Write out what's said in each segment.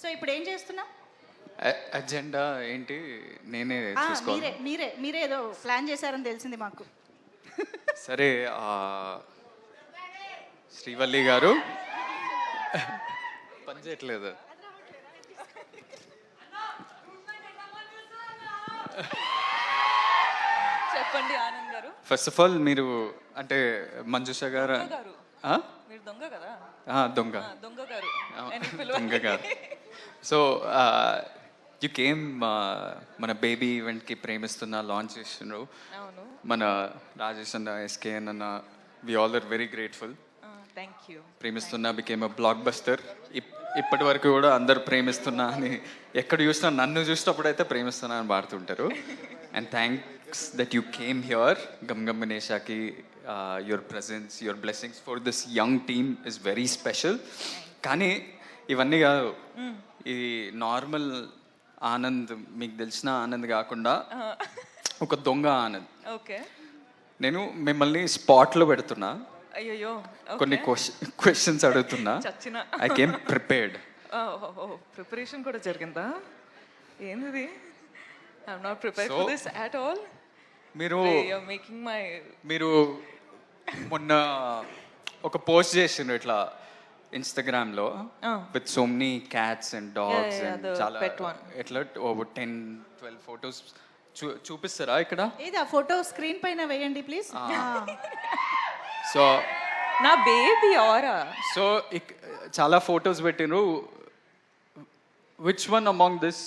So ఇప్పుడు ఏం చేస్తున్నాం? అజెండా ఏంటి నేనే మీరే చూసుకోవాలి. మీరే మీరే ఏదో ప్లాన్ చేశారని తెలిసింది మాకు. సరే శ్రీవల్లి గారు పని చేయట్లేదు. చెప్పండి ఆనంద్ గారు. ఫస్ట్ ఆఫ్ ఆల్ మీరు అంటే మంజుష గారు ఆ? మీరు దొంగ కదా? దొంగ దొంగ గారు దొంగ గారు. సో యు కేమ్ మన బేబీ ఈవెంట్కి ప్రేమిస్తున్న లాంచ్ చేసినారు. అవును. మన రాజేష్ అన్న, ఎస్కేఎన్ అన్న, we all are very grateful. Thank you. ప్రేమిస్తున్నా బికేమ్ అ బ్లాక్ బస్టర్. ఇప్పటి వరకు కూడా అందరు ప్రేమిస్తున్నా అని ఎక్కడ చూసినా, నన్ను చూసినప్పుడు అయితే ప్రేమిస్తున్నా అని పాడుతుంటారు. And thanks that you came here. గమ్ గమ్ గణేషాకి your presence, your blessings for this young team is very special. కానీ ఇవన్నీ కాదు, ఇది నార్మల్ ఆనంద్, మీకు తెలిసిన ఆనంద్ కాకుండా ఒక దొంగ ఆనంద్. ఓకే. నేను మిమ్మల్ని స్పాట్లో పెడుతున్నా, అయ్యో కొన్ని క్వశ్చన్స్ అడుగుతున్నా. చచ్చిన ఐ కేమ్ ప్రిపేర్డ్. ప్రిపరేషన్ కూడా జరిగిందా? ఏంది? I'm not prepared So, for this at all. మీరు యూఆర్ మేకింగ్ మై మీరు మొన్న ఒక పోస్ట్ చేసిండ్రు ఇట్లా ఇన్స్టాగ్రామ్ లో with so many cats and dogs yeah, and the చాలా pet one. ఎట్లా 10-12 ఫొటోస్ చూపిస్తారా ఇక్కడ? ఏది ఆ ఫోటో స్క్రీన్ పైన వేయండి ప్లీజ్. సో నా బేబీ ఆరా. సో చాలా ఫొటోస్ పెట్టిండ్రు. Which one among this,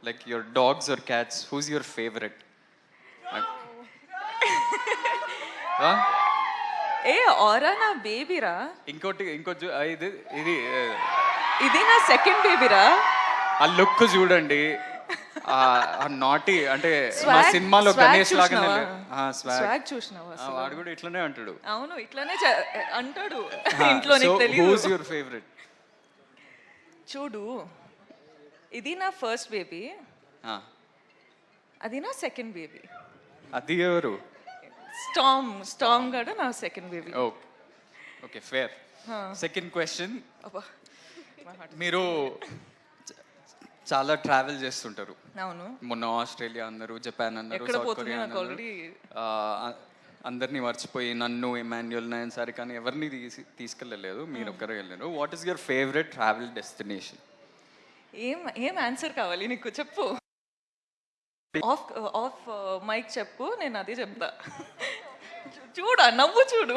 like your dogs or cats, who's your favourite? ఏ ఆరా నా బేబీరా. ఇంకోటి ఇది ఇది ఇది నా సెకండ్ బేబీరా. ఆ లుక్ చూడండి, ఆ నాటి అంటే మా Swag- సినిమాలో swag గణేష్ లాగానే చూసినావా? స్వాగ్. స్వాగ్ చూసినావా? వాడు కూడా ఇట్లనే అంటాడు. అవును, ఇట్లానే అంటాడు ఇంట్లో. నీకు హూస్ తెలియదు. Your favourite? చూడు, ఇది నా ఫస్ట్ బేబీ, అది నా సెకండ్ బేబీ. అది ఎవరు? స్టామ్ గడ నా second baby. Okay, fair. Second question. అబ్బా. మీరు చాలా ట్రావెల్ చేస్తుంటారు. అవును. మొన్న ఆస్ట్రేలియా అన్నారు, జపాన్ అన్నారు, ఎక్కడ సౌత్ పోతున్నా కొరియా నాకు అన్నారు. already అందరినీ మర్చిపోయి నన్ను, ఎమాన్యుయల్, నయన్ సారి కానీ ఎవరిని తీసుకెళ్ళలేదు, మీరు ఒక్కరే వెళ్ళారు. What is your favourite travel destination? ఏం ఆన్సర్ కావాలి నీకు? చెప్పు. ఆఫ్ మైక్ చెప్పు, నేను అదే చెప్తా. చూడు, నవ్వు చూడు.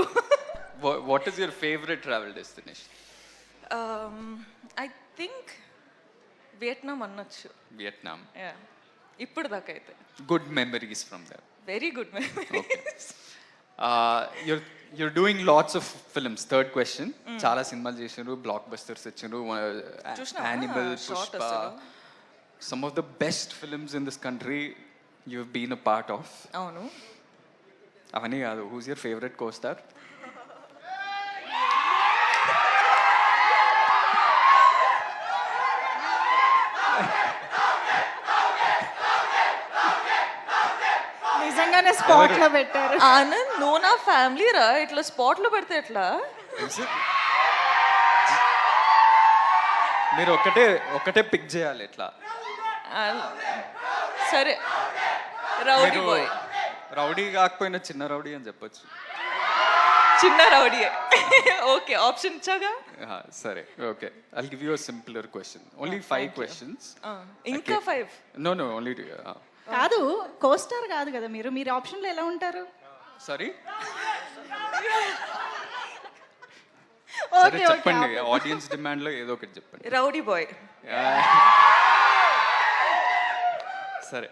What is your favourite travel destination? I think Vietnam అనొచ్చు. వియట్నాం. ఇప్పుడు దాకా అయితే good memories from there. Very good. you're doing lots of films. Third question. చాలా సినిమాలు చేసినారు, బ్లాక్ బస్టర్స్ ఇచ్చారు. Animal, Pushpa, some of the best films in this country you've been a part of. అవును. అవన్నీ కాదు, who's your favorite co-star? నిజంగానే spot లో పెట్టారు. ఆనంద్, నువ్వు నా ఫ్యామిలీ రా, ఇట్లా స్పాట్ లో పెడితే ఎట్లా? మీరు ఒకటే పిక్ చేయాలి ఇట్లా. సరే, రౌడీ బాయ్. రౌడీ కాకపోయినా చిన్న రౌడీ అని చెప్పొచ్చు. చిన్న రౌడీ. ఓకే, ఆప్షన్ ఇచ్చాగా. సరే, okay. I'll give you a simpler question. Only 5 questions. ఇంకా 5? No, only కాదు, కోస్టార్ కాదు కదా మీరు. మీరు ఆప్షన్లో ఎలా ఉంటారు? సారీ. ఓకే, చెప్పండి, ఆడియన్స్ డిమాండ్ లో ఏదో ఒకటి చెప్పండి. Rowdy boy. సరే,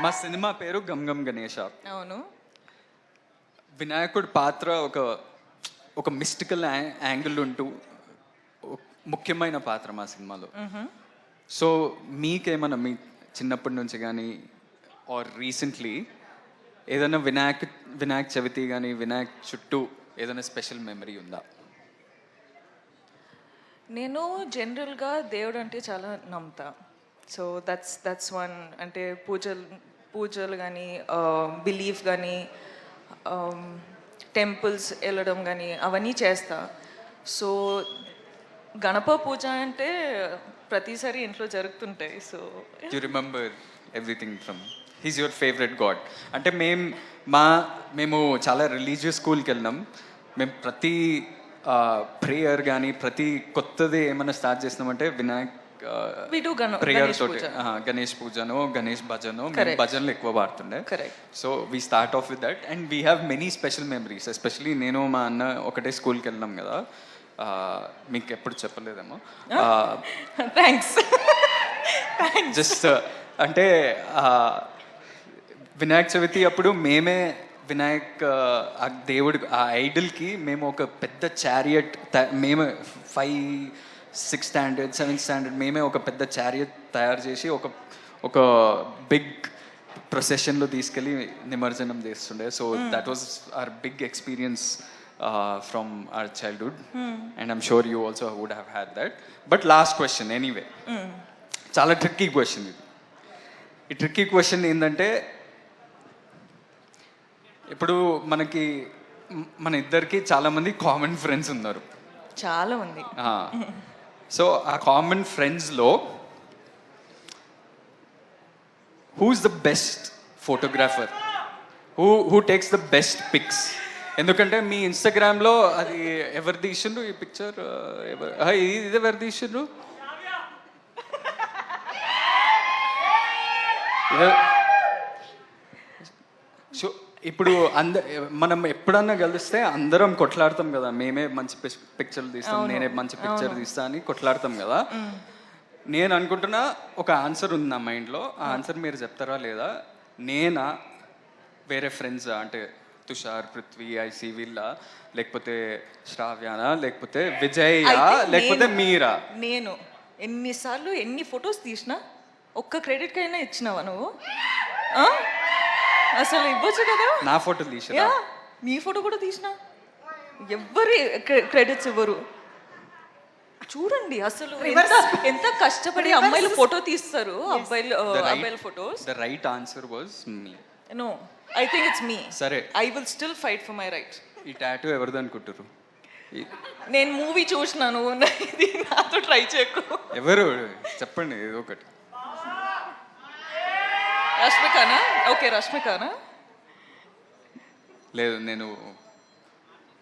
మా సినిమా పేరు గమ్ గమ్ గణేష. అవును. వినాయకుడి పాత్ర ఒక మిస్టికల్ యాంగిల్ ఉంటూ ముఖ్యమైన పాత్ర మా సినిమాలో. సో మీకేమన్నా మీ చిన్నప్పటి నుంచి కానీ ఆర్ రీసెంట్లీ ఏదైనా వినాయక చవితి కానీ వినాయక్ చుట్టూ ఏదైనా స్పెషల్ మెమరీ ఉందా? నేను జనరల్గా దేవుడు అంటే చాలా నమ్ముతా. So that's one. అంటే పూజలు కానీ బిలీఫ్ కానీ టెంపుల్స్ వెళ్ళడం కానీ అవన్నీ చేస్తా. సో గణప పూజ అంటే ప్రతిసారి ఇంట్లో జరుగుతుంటాయి. So you remember everything from he's your favourite God. అంటే మేము చాలా రిలీజియస్ స్కూల్కి వెళ్ళినాం. మేము ప్రతి ప్రేయర్ కానీ ప్రతి కొత్తది ఏమైనా స్టార్ట్ చేసినామంటే Vinayak we do prayer Ganesh తోటి పూజ. గణేష్ పూజను గణేష్ భజను Correct. భజనలు ఎక్కువ పాడుతుండే. Correct. So we start of with that and we have many special memories. Especially నేను మా అన్న ఒకటే స్కూల్కి వెళ్ళినాం కదా, మీకు ఎప్పుడు చెప్పలేదేమో. థ్యాంక్స్. జస్ట్ అంటే వినాయక చవితి అప్పుడు మేమే వినాయక్ ఆ దేవుడి ఆ ఐడల్కి మేము ఒక పెద్ద చారియట్ మేమే 5, 6 స్టాండర్డ్ 7th స్టాండర్డ్ మేమే ఒక పెద్ద చారియట్ తయారు చేసి ఒక బిగ్ ప్రొసెషన్లో తీసుకెళ్ళి నిమజ్జనం చేస్తుండే. So that was our big experience from our childhood and I'm sure you also would have had that. But last question anyway, చాలా ట్రిక్కీ క్వశ్చన్ ఇది. ఈ ట్రిక్కీ క్వశ్చన్ ఏంటంటే, ఇప్పుడు మన ఇద్దరికి చాలామంది కామన్ ఫ్రెండ్స్ ఉన్నారు. చాలా ఉంది. సో ఆ కామన్ ఫ్రెండ్స్లో who's the best photographer, who takes the best pics? ఎందుకంటే మీ ఇన్స్టాగ్రామ్లో అది ఎవరు తీసిండ్రు ఈ పిక్చర్, ఇది ఎవరు తీసిండ్రు? సో ఇప్పుడు మనం ఎప్పుడన్నా కలిస్తే అందరం కొట్లాడతాం కదా, మేమే మంచి పిక్చర్లు తీస్తాం, నేనే మంచి పిక్చర్ తీస్తా అని కొట్లాడతాం కదా. నేను అనుకుంటున్నా ఒక ఆన్సర్ ఉంది నా మైండ్లో, ఆ ఆన్సర్ మీరు చెప్తారా లేదా? నేనా, వేరే ఫ్రెండ్స్ అంటే తుషార్, పృథ్వీ, ఐసీ వీళ్ళ, లేకపోతే శ్రావ్యానా, లేకపోతే విజయ్, లేకపోతే మీరా? నేను ఎన్నిసార్లు ఎన్ని ఫొటోస్ తీసినా ఒక్క క్రెడిట్ కైనా ఇచ్చినావా నువ్వు? అసలు ఇవ్వచ్చు కదా. నా ఫోటో తీసినా, నీ ఫోటో కూడా తీసినా, ఎవ్వరి క్రెడిట్స్ ఇవ్వరు. చూడండి అసలు ఎంత కష్టపడి అమ్మాయిలు ఫోటో తీస్తారు, అబ్బాయిల photos. The right answer was me. No, I think it's me. సరే, I will still fight for my right. ఈ టాటూ ఎవరిది అనుకుంటారు? నేను మూవీ చూసినాను, ఇది నాతో ట్రై చేయకు. ఎవరు చెప్పండి ఏదో ఒకటి. రష్మికానా? ఓకే, రష్మికానా? లేదు, నేను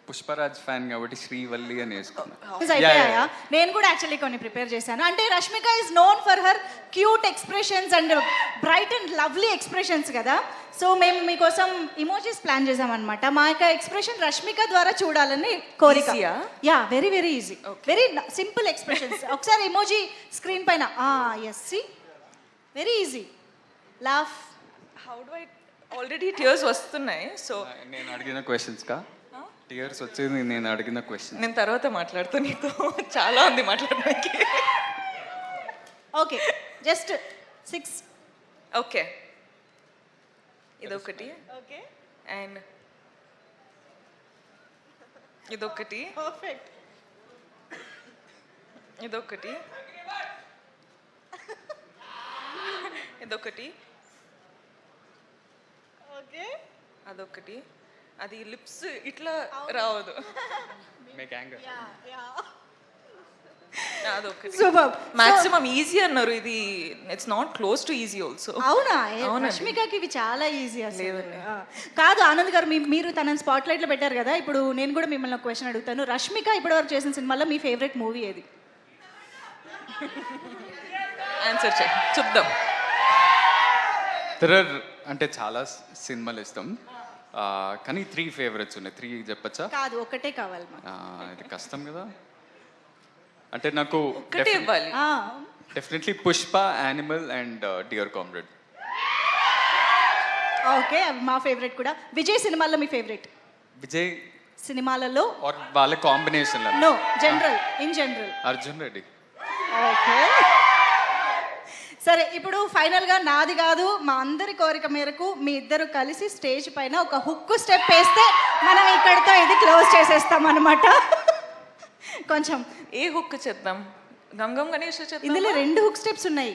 పుష్పరాజ్ ఫ్యాన్ కాబట్టి శ్రీవల్లి అని వేసుకున్నా. అయిపోయాయా? నేను కూడా యాక్చువల్లీ కొన్ని ప్రిపేర్ చేశాను. అంటే Rashmika is known for her cute expressions and bright and lovely expressions కదా. సో మేము మీకోసం ఇమోజీస్ ప్లాన్ చేసామన్నమాట. మా యొక్క ఎక్స్ప్రెషన్ రష్మిక ద్వారా చూడాలని కోరిక. Yeah, very very easy, very simple expressions. ఒకసారి ఇమోజీ స్క్రీన్ పైన. Yes, see, very easy. Laugh. How do I? Already tears వస్తున్నాయి. సో నేను అడిగిన క్వశ్చన్స్ కా టియర్స్ వచ్చేది? నేను అడిగిన క్వశ్చన్ నేను తర్వాత మాట్లాడుతా నీతో, చాలా ఉంది మాట్లాడడానికి. Okay, just 6. ఓకే, ఇదొకటి. ఓకే, అండ్ ఇదొకటి. పర్ఫెక్ట్. ఇదొకటి. ఇదొకటి. ఓకే, అదొకటి. అది లిప్స్ ఇట్లా రావదు. అదొకటి. సూపర్. మాక్సిమం ఈజీ అన్నారు, ఇది it's not close to easy also. అవునా? రష్మికకి ఇవి చాలా ఈజీ అసలు. కాదు ఆనంద్ గారు, మీరు తనని స్పాట్ లైట్ లో పెట్టారు కదా. ఇప్పుడు నేను కూడా మిమ్మల్ని ఒక క్వశ్చన్ అడుగుతాను. రష్మిక ఇప్పటివరకు చేసిన సినిమాలో మీ ఫేవరెట్ మూవీ ఏది? ఆన్సర్ చేయి, చూద్దాం. అంటే చాలా సినిమాలు ఇస్తాం, కానీ 3 ఫేవరెట్స్ ఉన్నాయి. 3 చెప్పచ్చా? కాదు, ఒకటే కావాలి. ఇది కష్టం కదా. అంటే నాకు ఒకటే ఇవ్వాలి. Definitely Pushpa, Animal and Dear Comrade. Okay, మా ఫేవరెట్ కూడా. విజయ్ సినిమాల్లో మీ ఫేవరెట్? విజయ్ సినిమాలలో ఆర్ వాళ్ళ combination? No, general, in general. Arjun Reddy. Okay, సరే. ఇప్పుడు ఫైనల్గా నాది కాదు, మా అందరి కోరిక మేరకు మీ ఇద్దరు కలిసి స్టేజ్ పైన ఒక హుక్ స్టెప్ వేస్తే మనం ఇక్కడితో ఇది క్లోజ్ చేసేస్తాం అనమాట. కొంచెం ఏ హుక్ చేద్దాం? గంగం గణేష్ చేద్దాం. ఇందులో 2 హుక్ స్టెప్స్ ఉన్నాయి.